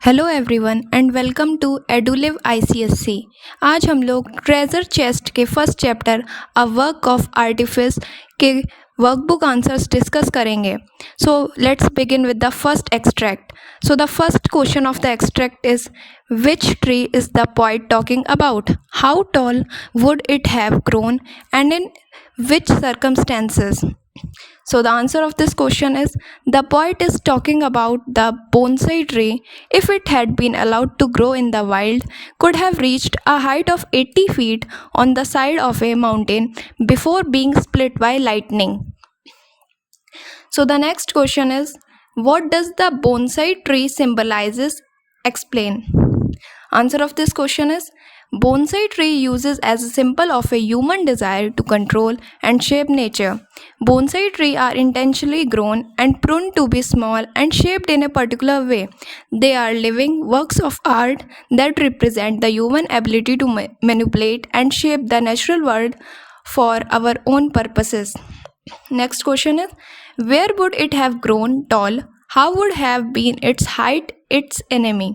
Hello everyone and welcome to Edulive ICSE। आज हम लोग ट्रेजर चेस्ट के first chapter a work of artifice के वर्कबुक आंसर्स डिस्कस करेंगे। So let's begin with the first extract. So the first question of the extract is which tree is the poet talking about? How tall would it have grown and in which circumstances? So the answer of this question is the poet is talking about the bonsai tree. If it had been allowed to grow in the wild, could have reached a height of 80 feet on the side of a mountain before being split by lightning. So the next question is what does the bonsai tree symbolizes? Explain. Answer of this question is bonsai tree uses as a symbol of a human desire to control and shape nature. Bonsai trees are intentionally grown and pruned to be small and shaped in a particular way. They are living works of art that represent the human ability to manipulate and shape the natural world for our own purposes. Next question is where would it have grown tall? How would have been its height its enemy?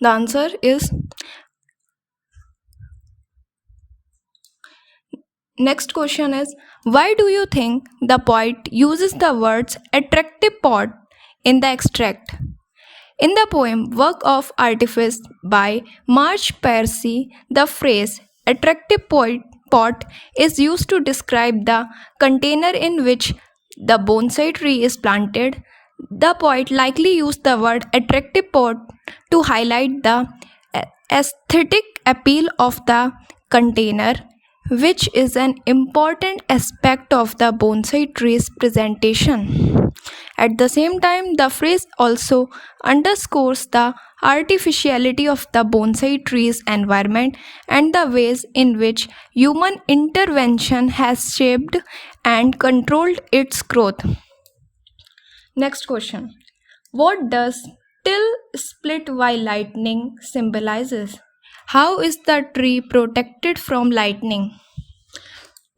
The answer is next question is why do you think the poet uses the words attractive pot in the extract? In the poem Work of Artifice by Marge Piercy, the phrase attractive pot is used to describe the container in which the bonsai tree is planted. The poet likely used the word attractive pot to highlight the aesthetic appeal of the container, which is an important aspect of the bonsai tree's presentation. At the same time, the phrase also underscores the artificiality of the bonsai tree's environment and the ways in which human intervention has shaped and controlled its growth. Next question. What does till split by lightning symbolizes? How is the tree protected from lightning?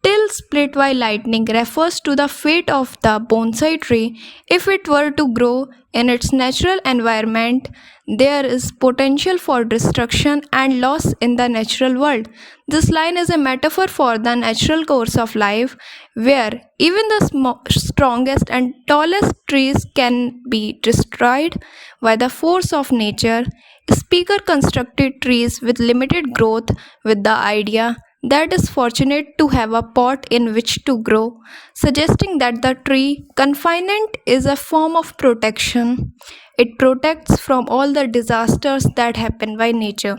Till split by lightning refers to the fate of the bonsai tree. If it were to grow in its natural environment, there is potential for destruction and loss in the natural world. This line is a metaphor for the natural course of life, where even the strongest and tallest trees can be destroyed by the force of nature. Speaker constructed trees with limited growth with the idea that is fortunate to have a pot in which to grow, suggesting that the tree confinement is a form of protection. It protects from all the disasters that happen by nature.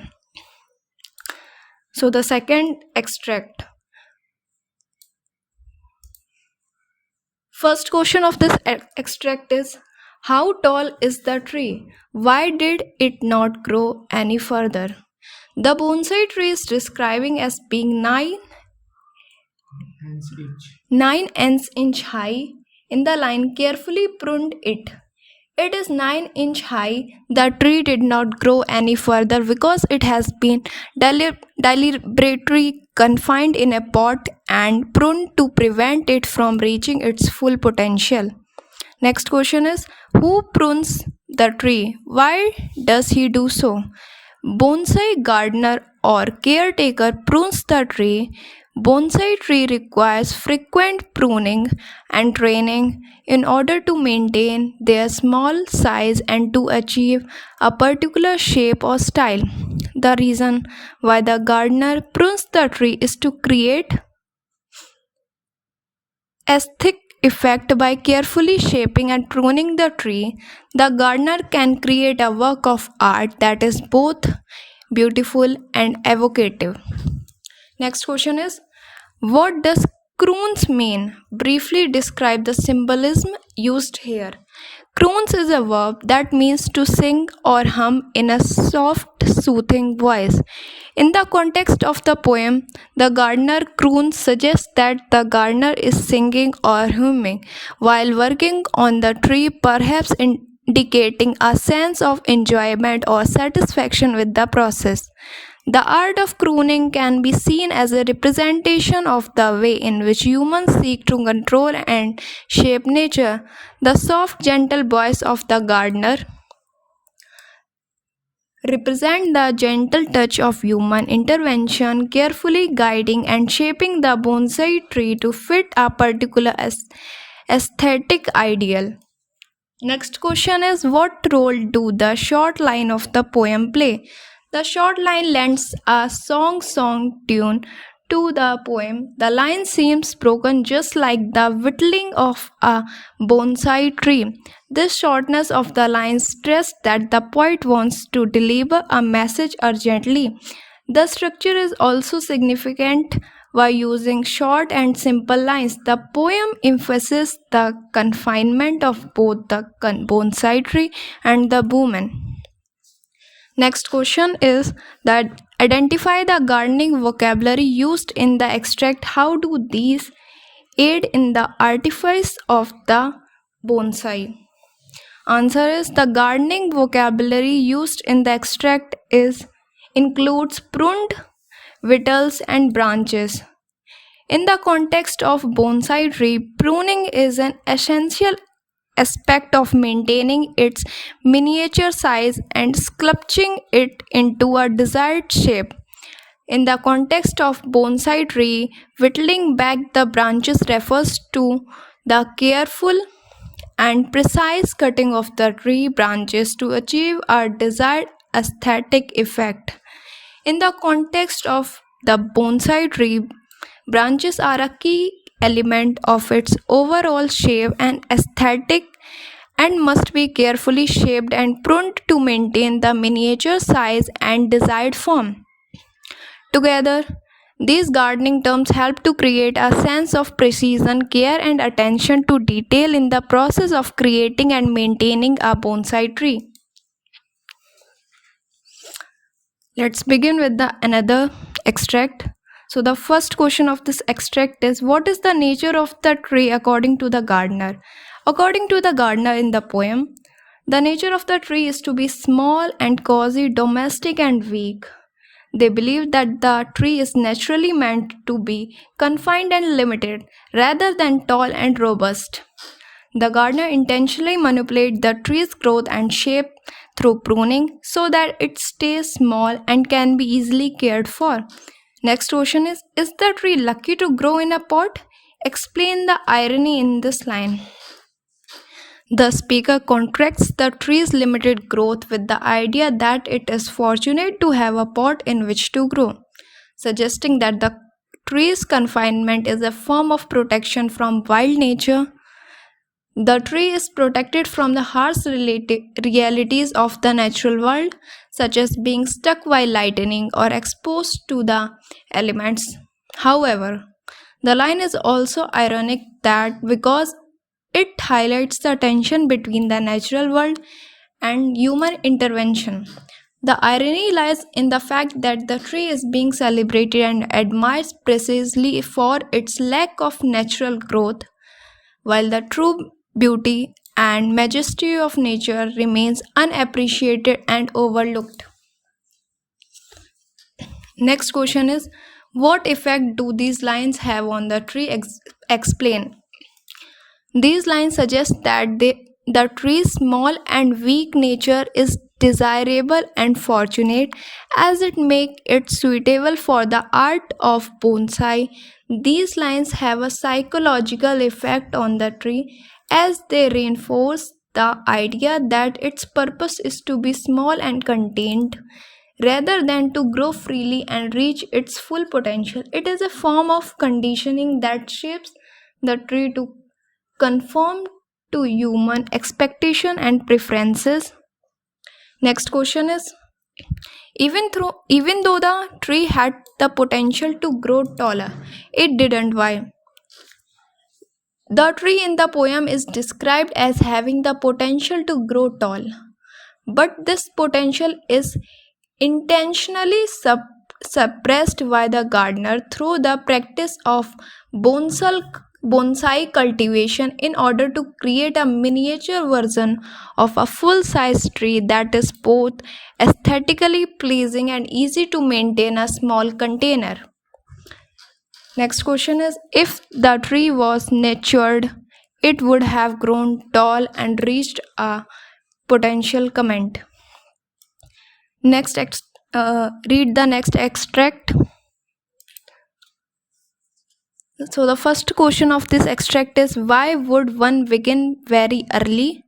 So the second extract. First question of this extract is how tall is the tree? Why did it not grow any further? The bonsai tree is describing as being 9 inch high. In the line carefully pruned it. It is 9 inch high. The tree did not grow any further because it has been deliberately confined in a pot and pruned to prevent it from reaching its full potential. Next question is who prunes the tree? Why does he do so? Bonsai gardener or caretaker prunes the tree. Bonsai tree requires frequent pruning and training in order to maintain their small size and to achieve a particular shape or style. The reason why the gardener prunes the tree is to create aesthetic effect. By carefully shaping and pruning the tree, the gardener can create a work of art that is both beautiful and evocative. Next question is what does croons mean? Briefly describe the symbolism used here. Croons is a verb that means to sing or hum in a soft, soothing voice. In the context of the poem, the gardener croons suggests that the gardener is singing or humming while working on the tree, perhaps indicating a sense of enjoyment or satisfaction with the process. The art of crooning can be seen as a representation of the way in which humans seek to control and shape nature. The soft, gentle voice of the gardener represent the gentle touch of human intervention, carefully guiding and shaping the bonsai tree to fit a particular aesthetic ideal. Next question is, what role do the short line of the poem play? The short line lends a song tune to the poem. The line seems broken just like the whittling of a bonsai tree. This shortness of the line stressed that the poet wants to deliver a message urgently. The structure is also significant. By using short and simple lines, the poem emphasizes the confinement of both the bonsai tree and the woman. Next question is that identify the gardening vocabulary used in the extract. How do these aid in the artifice of the bonsai? Answer is, the gardening vocabulary used in the extract includes pruned, whittles and branches. In the context of bonsai tree, pruning is an essential aspect of maintaining its miniature size and sculpting it into a desired shape. In the context of bonsai tree, whittling back the branches refers to the careful and precise cutting of the tree branches to achieve a desired aesthetic effect. In the context of the bonsai tree, branches are a key element of its overall shape and aesthetic and must be carefully shaped and pruned to maintain the miniature size and desired form. Together, these gardening terms help to create a sense of precision, care, and attention to detail in the process of creating and maintaining a bonsai tree. Let's begin with another extract. So the first question of this extract is, what is the nature of the tree according to the gardener? According to the gardener in the poem, the nature of the tree is to be small and cozy, domestic and weak. They believe that the tree is naturally meant to be confined and limited rather than tall and robust. The gardener intentionally manipulates the tree's growth and shape through pruning so that it stays small and can be easily cared for. Next question is the tree lucky to grow in a pot? Explain the irony in this line. The speaker contrasts the tree's limited growth with the idea that it is fortunate to have a pot in which to grow, suggesting that the tree's confinement is a form of protection from wild nature. The tree is protected from the harsh realities of the natural world, such as being struck by lightning or exposed to the elements. However, the line is also ironic that because it highlights the tension between the natural world and human intervention. The irony lies in the fact that the tree is being celebrated and admired precisely for its lack of natural growth, while the true beauty and majesty of nature remains unappreciated and overlooked. Next question is, what effect do these lines have on the tree? Explain. These lines suggest that the tree's small and weak nature is desirable and fortunate as it makes it suitable for the art of bonsai. These lines have a psychological effect on the tree as they reinforce the idea that its purpose is to be small and contained rather than to grow freely and reach its full potential. It is a form of conditioning that shapes the tree to conform to human expectation and preferences. Next question is, even though the tree had the potential to grow taller, it didn't. Why? The tree in the poem is described as having the potential to grow tall, but this potential is intentionally suppressed by the gardener through the practice of bonsai cultivation in order to create a miniature version of a full-size tree that is both aesthetically pleasing and easy to maintain a small container. Next question is, if the tree was nurtured, it would have grown tall and reached a potential comment. Read the next extract. So the first question of this extract is, why would one begin very early?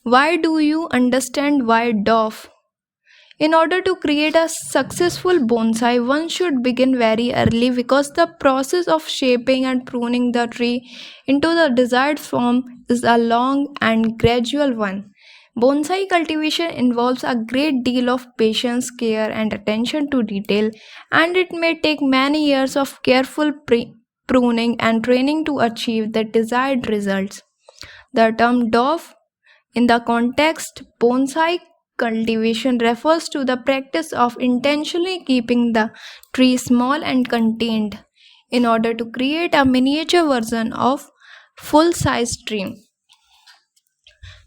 Why do you understand why dwarf? In order to create a successful bonsai, one should begin very early because the process of shaping and pruning the tree into the desired form is a long and gradual one. Bonsai cultivation involves a great deal of patience, care, and attention to detail, and it may take many years of careful pruning and training to achieve the desired results. The term dwarf in the context bonsai cultivation refers to the practice of intentionally keeping the tree small and contained in order to create a miniature version of full-size tree.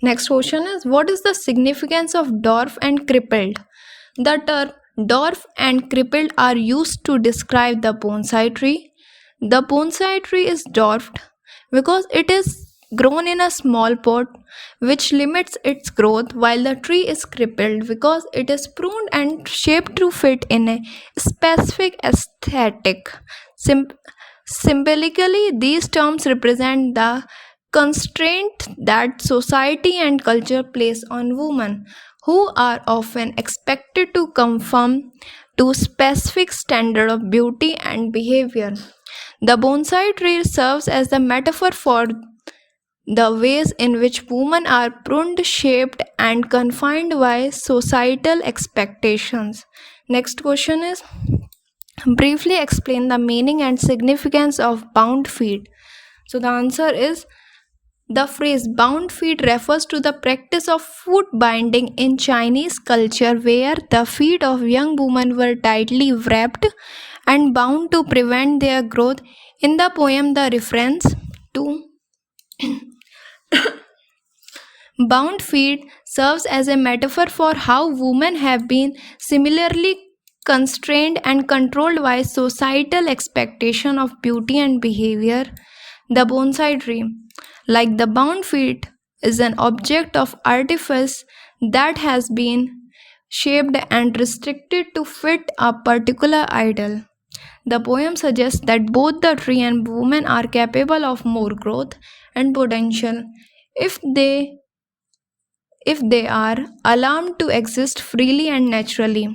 Next question is, what is the significance of dwarf and crippled? The term dwarf and crippled are used to describe the bonsai tree. The bonsai tree is dwarfed because it is grown in a small pot, which limits its growth, while the tree is crippled because it is pruned and shaped to fit in a specific aesthetic. Symbolically, these terms represent the constraint that society and culture place on women, who are often expected to conform to specific standard of beauty and behavior. The bonsai tree serves as the metaphor for the ways in which women are pruned, shaped, and confined by societal expectations. Next question is, briefly explain the meaning and significance of bound feet. So the answer is, the phrase bound feet refers to the practice of foot binding in Chinese culture, where the feet of young women were tightly wrapped and bound to prevent their growth. In the poem, the reference to bound feet serves as a metaphor for how women have been similarly constrained and controlled by societal expectation of beauty and behavior. The bonsai tree, like the bound feet, is an object of artifice that has been shaped and restricted to fit a particular ideal. The poem suggests that both the tree and woman are capable of more growth and potential if they are allowed to exist freely and naturally.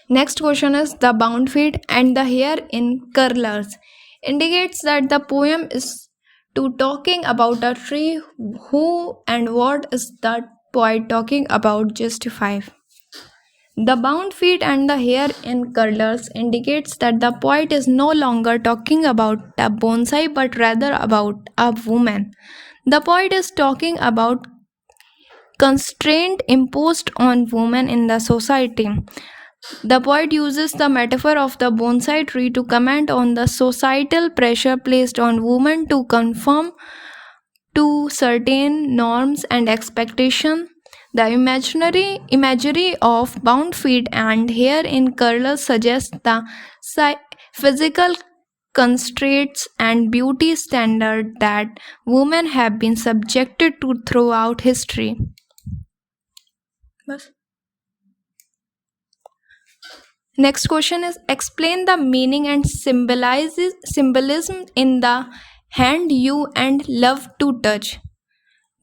Next question is, the bound feet and the hair in curlers indicates that the poem is to talking about a tree. Who and what is the poet talking about? Justify. The bound feet and the hair in curlers indicates that the poet is no longer talking about a bonsai but rather about a woman. The poet is talking about constraint imposed on women in the society. The poet uses the metaphor of the bonsai tree to comment on the societal pressure placed on women to conform to certain norms and expectations. The imagery of bound feet and hair in curlers suggests the physical constraints and beauty standards that women have been subjected to throughout history. Next question is, explain the meaning and symbolism in the hand you and love to touch.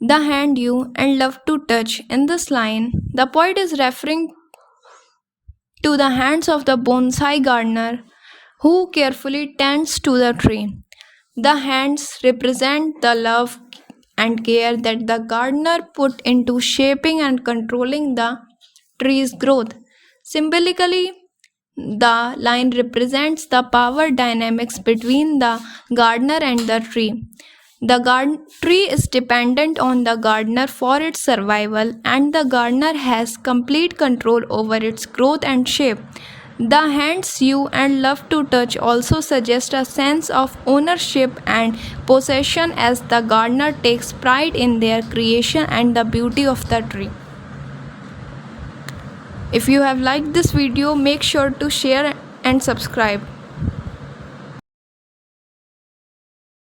The hand you and love to touch. In this line, the poet is referring to the hands of the bonsai gardener who carefully tends to the tree. The hands represent the love and care that the gardener put into shaping and controlling the tree's growth. Symbolically, the line represents the power dynamics between the gardener and the tree. The tree is dependent on the gardener for its survival, and the gardener has complete control over its growth and shape. The hands you and love to touch also suggest a sense of ownership and possession, as the gardener takes pride in their creation and the beauty of the tree. If you have liked this video, make sure to share and subscribe.